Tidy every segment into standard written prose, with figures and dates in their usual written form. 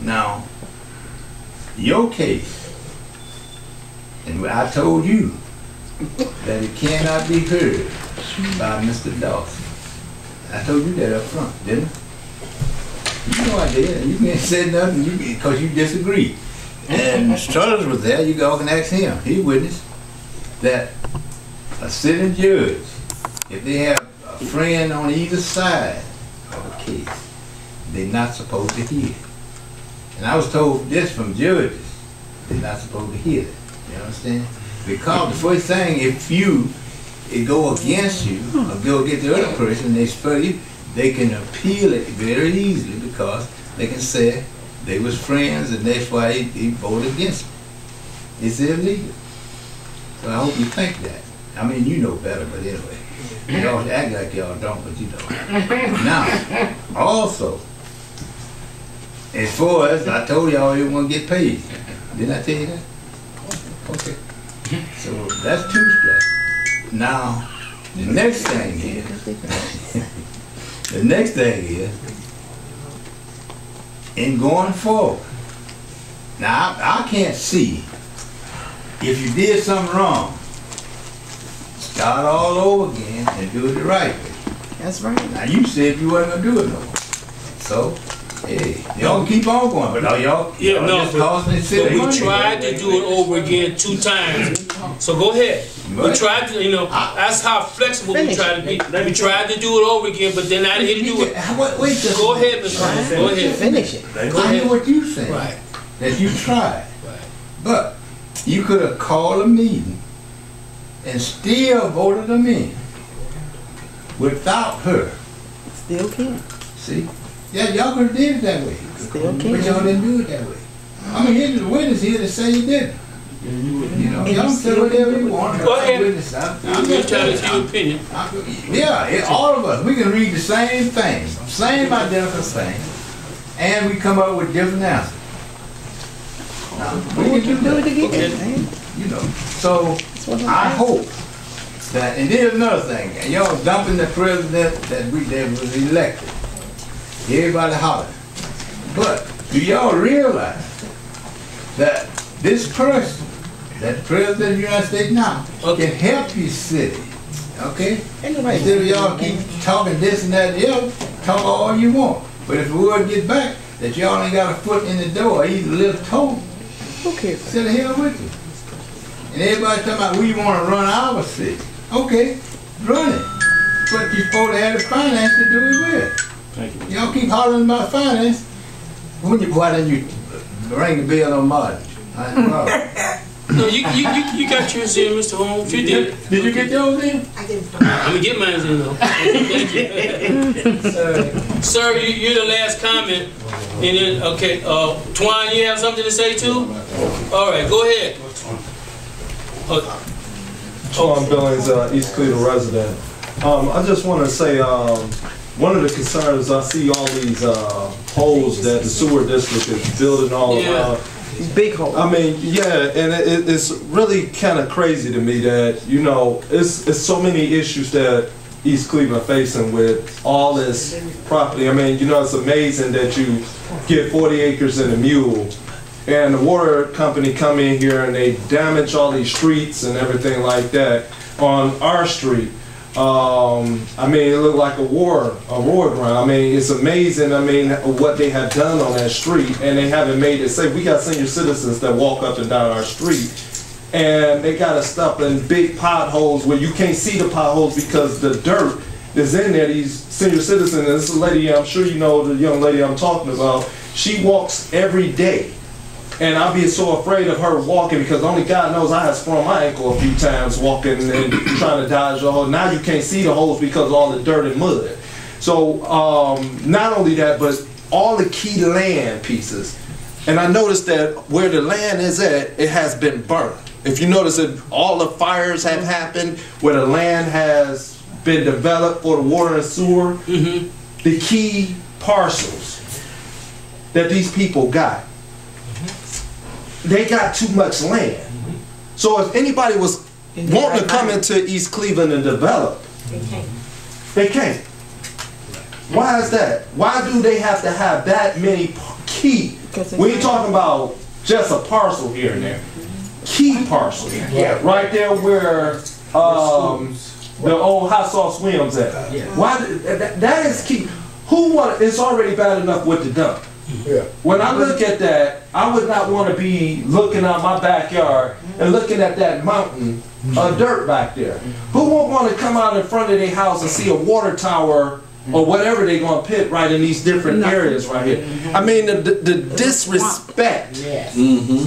Now, your case, and I told you that it cannot be heard by Mr. Dawson. I told you that up front, didn't I? You know I did, and you can't say nothing because you disagree. And Struthers was there, you all can ask him. He witnessed that a sitting judge, if they have a friend on either side of a case, they're not supposed to hear it. And I was told this from judges, they're not supposed to hear it. You understand? Because the first thing, if it go against you, or go against the other person, they spur you, they can appeal it very easily because they can say they was friends and that's why he voted against them. It's illegal. So I hope you think that. I mean, you know better, but anyway. Y'all act like y'all don't, but you don't. Now, also, as far as I told y'all you want to get paid. Didn't I tell you that? Okay. So that's Tuesday. Now, the next thing is, in going forward, now I can't see if you did something wrong, start all over again and do it the right way. That's right. Now you said you wasn't gonna do it no more. So, hey, y'all keep on going, but y'all just causing it silly. We tried to do it over again 2 times. So go ahead. We tried to, that's how flexible we tried to be. We tried to do it over again, but then I didn't do it. Wait, go ahead, Mr. Holmes. Go ahead. Finish it. I hear what you saying. Right. That you tried. Right. But you could have called a meeting and still voted them in without her. Still can. See? Yeah, y'all could have did it that way. Still can. But y'all didn't do it that way. I mean, here's the witness here to say you didn't. Y'all can say whatever you want. Go ahead. I'm just telling you your opinion. Yeah, all of us, we can read the same thing, same identical thing, and we come up with different answers. Now, we can do it again. So I hope that, and there's another thing, y'all dumping the president that was elected. Everybody hollering. But do y'all realize that this person, that president of the United States now, can help your city, okay? Instead of y'all keep talking this and that and the other, talk all you want. But if the word gets back that y'all ain't got a foot in the door, or even a little toe, okay, sit the hell with you. And everybody talking about we want to run our city. Okay, run it. But you're supposed to have the finance to do it with. Thank you. Y'all keep hollering about finance. Why don't you ring the bell on Martin? No, you got yours in, Mr. Holmes. You did. Did you get yours in? I did. I'm gonna get mine in though. Sir, you're the last comment. And then, okay, Twan, you have something to say too? All right, go ahead. Twan Billings, East Cleveland resident. I just want to say, one of the concerns, I see all these holes that the sewer district is building all around. Big hole. I mean, yeah, and it's really kind of crazy to me that, it's so many issues that East Cleveland facing with all this property. I mean, it's amazing that you get 40 acres and a mule, and the water company come in here and they damage all these streets and everything like that on our street. I mean, it looked like a war ground. I mean, it's amazing, what they have done on that street, and they haven't made it safe. We got senior citizens that walk up and down our street, and they got us stuck in big potholes where you can't see the potholes because the dirt is in there. These senior citizens, and this lady, I'm sure you know the young lady I'm talking about, she walks every day. And I'll be so afraid of her walking because only God knows I have sprained my ankle a few times walking and trying to dodge the hole. Now you can't see the holes because of all the dirt and mud. So not only that, but all the key land pieces. And I noticed that where the land is at, it has been burnt. If you notice that all the fires have happened where the land has been developed for the water and sewer, the key parcels that these people got. They got too much land. So if anybody was wanting to come into East Cleveland and develop, they can't. Why is that? Why do they have to have that many key key. We ain't talking about just a parcel here and there. Key parcels. Yeah. Right there where the old hot sauce Williams at. Why? That is key. Who want? It's already bad enough with the dump. Yeah. When I look at that, I would not want to be looking out my backyard and looking at that mountain of dirt back there. Who won't want to come out in front of their house and see a water tower or whatever they're going to pit right in these different areas right here? I mean, the disrespect It's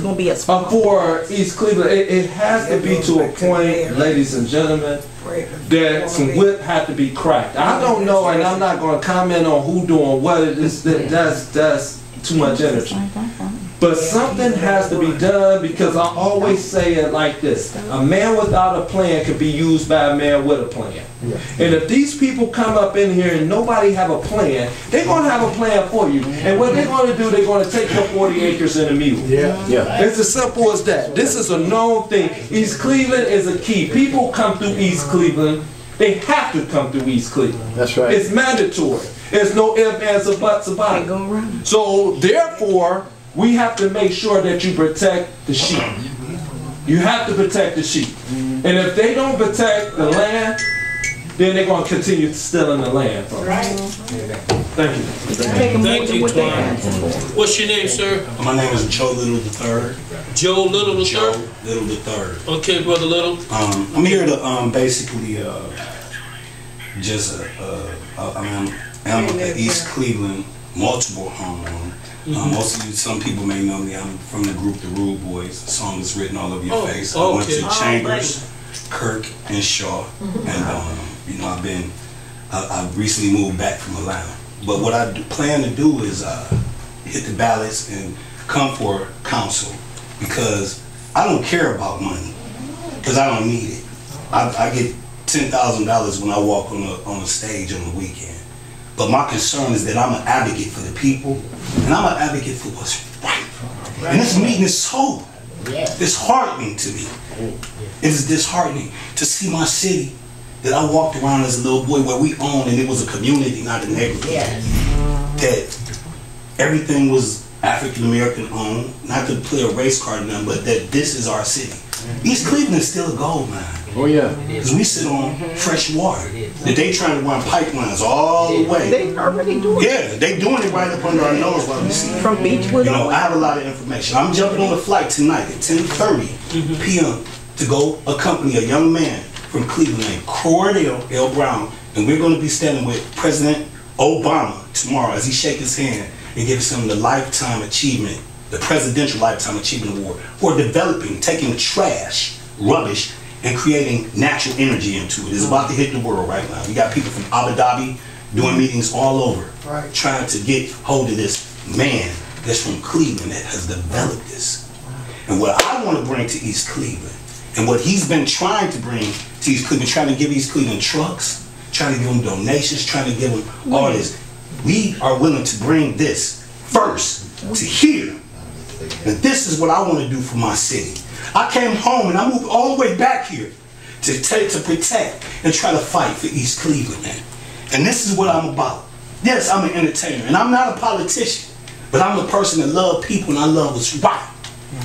going to be a for East Cleveland, it has to be to a point, ladies and gentlemen, that some whip had to be cracked. I don't know, and I'm not going to comment on who doing what. That's too much energy. But something has to be done, because I always say it like this: a man without a plan can be used by a man with a plan. And if these people come up in here and nobody have a plan, they're going to have a plan for you. And what they're going to do, they're going to take your 40 acres in a mule. It's as simple as that. This is a known thing. East Cleveland is a key. People come through East Cleveland. They have to come through East Cleveland. That's right. It's mandatory. There's no ifs, ands, or buts about it. So therefore, we have to make sure that you protect the sheep. You have to protect the sheep. And if they don't protect the land, then they're going to continue stealing the land from us. Thank you. Thank you, Twan. What's your name, sir? My name is Joe Little III. Joe Little III? Joe Little III. Okay, Brother Little. I'm here to basically just I'm at East Cleveland, multiple homeowner. Most of you, some people may know me. I'm from the group The Rude Boys. The song is written all over your face. I went to Chambers, Kirk, and Shaw, and you know, I recently moved back from Atlanta. But what I plan to do is hit the ballots and come for council, because I don't care about money, because I don't need it. I get $10,000 when I walk on the stage on the weekend. But my concern is that I'm an advocate for the people, and I'm an advocate for what's right. And this meeting is so disheartening to me. It is disheartening to see my city that I walked around as a little boy, where we owned, and it was a community, not a neighborhood. That everything was African American owned, not to play a race card or nothing, but that this is our city. East Cleveland is still a gold mine. Oh yeah. Because we sit on fresh water. That they trying to run pipelines all the way. They already doing it. Yeah, they doing it right up under our nose while we see it. From Beachwood. You know, I have a lot of information. I'm jumping on a flight tonight at 10:30 p.m. to go accompany a young man from Cleveland named Cordell L. Brown, and we're going to be standing with President Obama tomorrow as he shakes his hand and gives him the Lifetime Achievement, the Presidential Lifetime Achievement Award for developing, taking trash, rubbish, and creating natural energy into it. It's about to hit the world right now. We got people from Abu Dhabi doing meetings all over, trying to get hold of this man that's from Cleveland that has developed this. And what I want to bring to East Cleveland, and what he's been trying to bring to East Cleveland, trying to give East Cleveland trucks, trying to give them donations, trying to give them all this. We are willing to bring this first to here. And this is what I want to do for my city. I came home and I moved all the way back here to protect and try to fight for East Cleveland, man. And this is what I'm about. Yes, I'm an entertainer, and I'm not a politician, but I'm a person that loves people and I love what's right.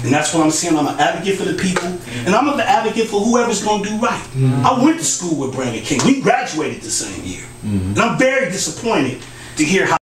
And that's what I'm saying. I'm an advocate for the people, and I'm an advocate for whoever's going to do right. I went to school with Brandon King. We graduated the same year. And I'm very disappointed to hear how